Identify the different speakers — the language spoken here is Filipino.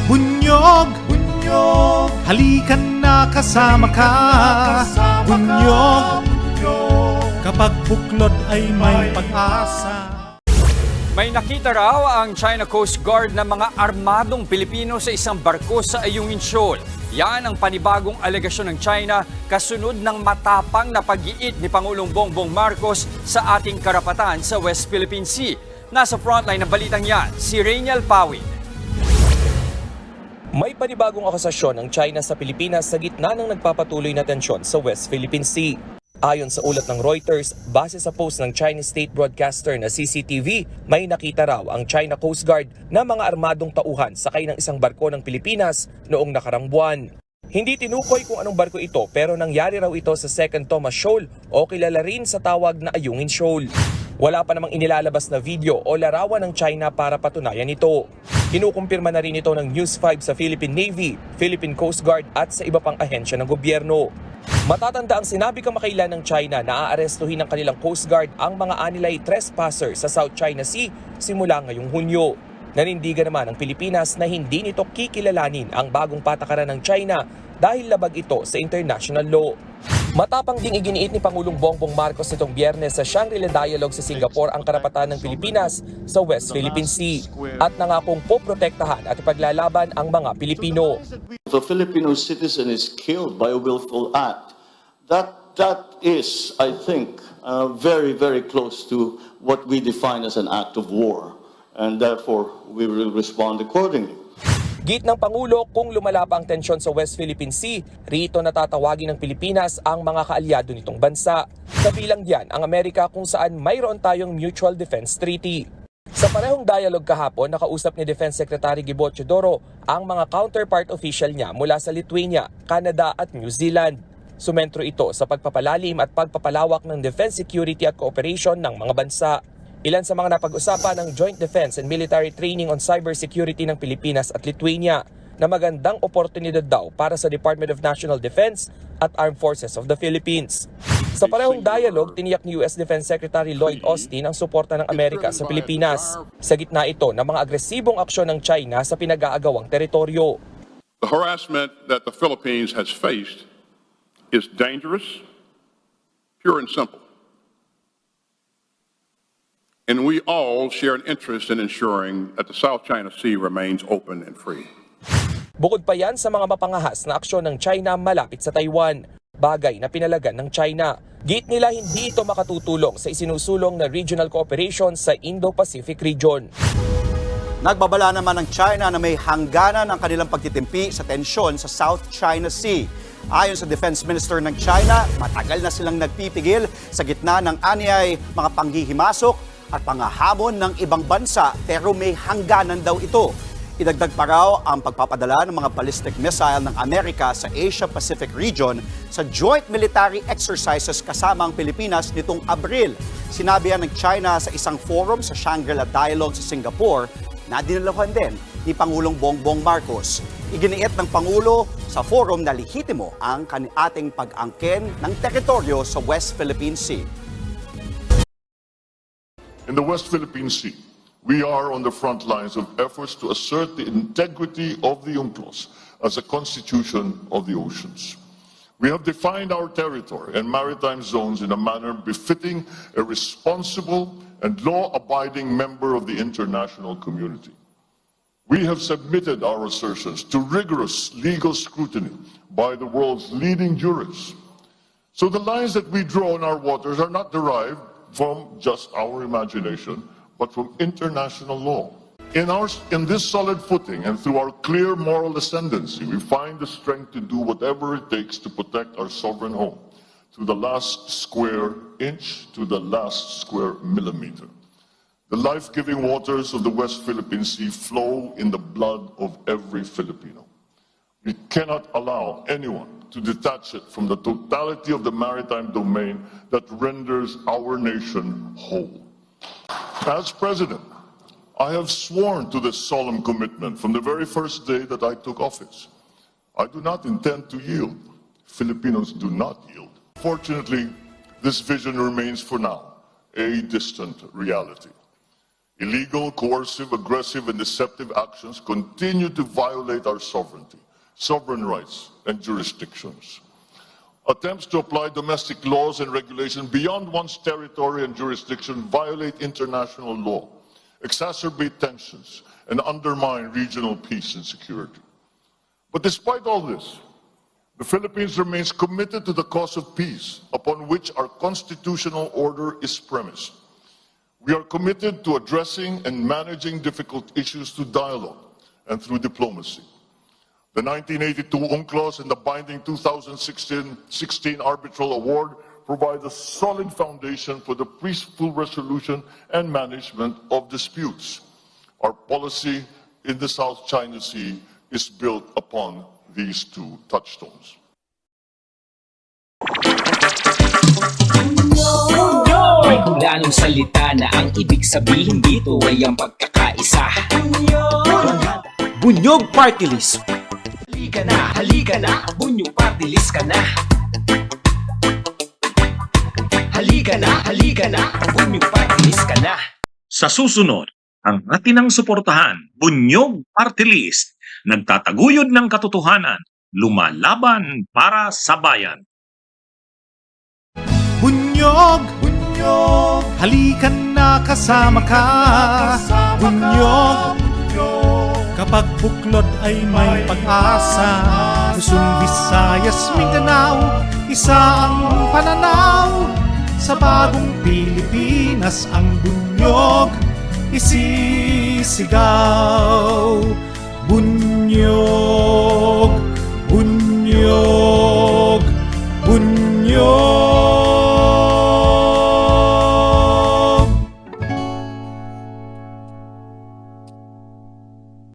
Speaker 1: Bunyog, bunyog, halikan na kasama ka. Bunyog, kapag buklod ay may pag-asa.
Speaker 2: May nakita raw ang China Coast Guard ng mga armadong Pilipino sa isang barko sa Ayungin Shoal. Yan ang panibagong alegasyon ng China kasunod ng matapang na pag-iit ni Pangulong Bongbong Marcos sa ating karapatan sa West Philippine Sea. Nasa frontline ng balitang yan, si Rainiel Pawid.
Speaker 3: May panibagong akusasyon ng China sa Pilipinas sa gitna ng nagpapatuloy na tensyon sa West Philippine Sea. Ayon sa ulat ng Reuters, base sa post ng Chinese state broadcaster na CCTV, may nakita raw ang China Coast Guard na mga armadong tauhan sakay ng isang barko ng Pilipinas noong nakarang buwan. Hindi tinukoy kung anong barko ito pero nangyari raw ito sa Second Thomas Shoal o kilala rin sa tawag na Ayungin Shoal. Wala pa namang inilalabas na video o larawan ng China para patunayan ito. Kinukumpirma na rin ito ng News 5 sa Philippine Navy, Philippine Coast Guard at sa iba pang ahensya ng gobyerno. Matatanda ang sinabi kamakailan ng China na aarestuhin ng kanilang Coast Guard ang mga anilay trespasser sa South China Sea simula ngayong Hunyo. Nanindigan naman ang Pilipinas na hindi nito kikilalanin ang bagong patakaran ng China dahil labag ito sa international law. Matapang ding iginiit ni Pangulong Bongbong Marcos nitong Biyernes sa Shangri-La Dialogue sa Singapore ang karapatan ng Pilipinas sa West Philippine Sea at nangakong poprotektahan at ipaglalaban ang mga Pilipino.
Speaker 4: If a Filipino citizen is killed by a willful act, that is, I think, very, very close to what we define as an act of war, and therefore we will respond accordingly.
Speaker 3: Git ng Pangulo, kung lumala pa ang tensyon sa West Philippine Sea, rito natatawagin ng Pilipinas ang mga kaalyado nitong bansa. Kabilang diyan ang Amerika kung saan mayroon tayong Mutual Defense Treaty. Sa parehong dialogue kahapon, nakausap ni Defense Secretary Gibo Teodoro ang mga counterpart official niya mula sa Lithuania, Canada at New Zealand. Sumentro ito sa pagpapalalim at pagpapalawak ng defense security at cooperation ng mga bansa. Ilan sa mga napag-usapan ng Joint Defense and Military Training on Cybersecurity ng Pilipinas at Lithuania na magandang oportunidad daw para sa Department of National Defense at Armed Forces of the Philippines. Sa parehong dialogue, tiniyak ni US Defense Secretary Lloyd Austin ang suporta ng Amerika sa Pilipinas. Sa gitna ito ng mga agresibong aksyon ng China sa pinag-aagawang teritoryo.
Speaker 5: The harassment that the Philippines has faced is dangerous, pure and simple. And we all share an interest in ensuring that the South China Sea remains open and free.
Speaker 3: Bukod pa yan sa mga mapangahas na aksyon ng China malapit sa Taiwan, bagay na pinalagan ng China. Git nila hindi ito makatutulong sa isinusulong na regional cooperation sa Indo-Pacific region.
Speaker 6: Nagbabala naman ng China na may hangganan ang kanilang pagtitimpi sa tensyon sa South China Sea. Ayon sa Defense Minister ng China, matagal na silang nagpipigil sa gitna ng anyay mga panghihimasok at pangahamon ng ibang bansa pero may hangganan daw ito. Idagdag pa raw ang pagpapadala ng mga ballistic missile ng Amerika sa Asia-Pacific region sa joint military exercises kasama ang Pilipinas nitong Abril. Sinabi yan ng China sa isang forum sa Shangri-La Dialogue sa Singapore na dinalawan din ni Pangulong Bongbong Marcos. Iginiit ng Pangulo sa forum na lehitimo ang ating pag-angkin ng teritoryo sa West Philippine Sea.
Speaker 7: In the West Philippine Sea, we are on the front lines of efforts to assert the integrity of the UNCLOS as a constitution of the oceans. We have defined our territory and maritime zones in a manner befitting a responsible and law-abiding member of the international community. We have submitted our assertions to rigorous legal scrutiny by the world's leading jurists. So the lines that we draw in our waters are not derived from just our imagination, but from international law. In this solid footing and through our clear moral ascendancy, we find the strength to do whatever it takes to protect our sovereign home, to the last square inch, to the last square millimeter. The life-giving waters of the West Philippine Sea flow in the blood of every Filipino. We cannot allow anyone to detach it from the totality of the maritime domain that renders our nation whole. As President, I have sworn to this solemn commitment from the very first day that I took office. I do not intend to yield. Filipinos do not yield. Fortunately, this vision remains for now a distant reality. Illegal, coercive, aggressive, and deceptive actions continue to violate our sovereignty, sovereign rights, and jurisdictions. Attempts to apply domestic laws and regulations beyond one's territory and jurisdiction violate international law, exacerbate tensions, and undermine regional peace and security. But despite all this, the Philippines remains committed to the cause of peace upon which our constitutional order is premised. We are committed to addressing and managing difficult issues through dialogue and through diplomacy. The 1982 UNCLOS and the binding 2016 arbitral award provide a solid foundation for the peaceful resolution and management of disputes. Our policy in the South China Sea is built upon these two touchstones.
Speaker 8: May hulanong salita na ang ibig sabihin dito ay ang pagkakaisa.
Speaker 9: Bunyog Party List.
Speaker 8: Halika na, Bunyog Party List ka na. Halika na, Bunyog Party List ka na.
Speaker 10: Sa susunod, ang atinang suportahan, Bunyog Party List, nagtataguyod ng katotohanan, lumalaban para sa bayan.
Speaker 1: Bunyog, bunyog, halikan na kasama ka. Bunyog, kapag buklod ay may pag-asa. Luzon, Visayas, Mindanao, isa ang pananaw. Sa bagong Pilipinas ang bunyog isisigaw.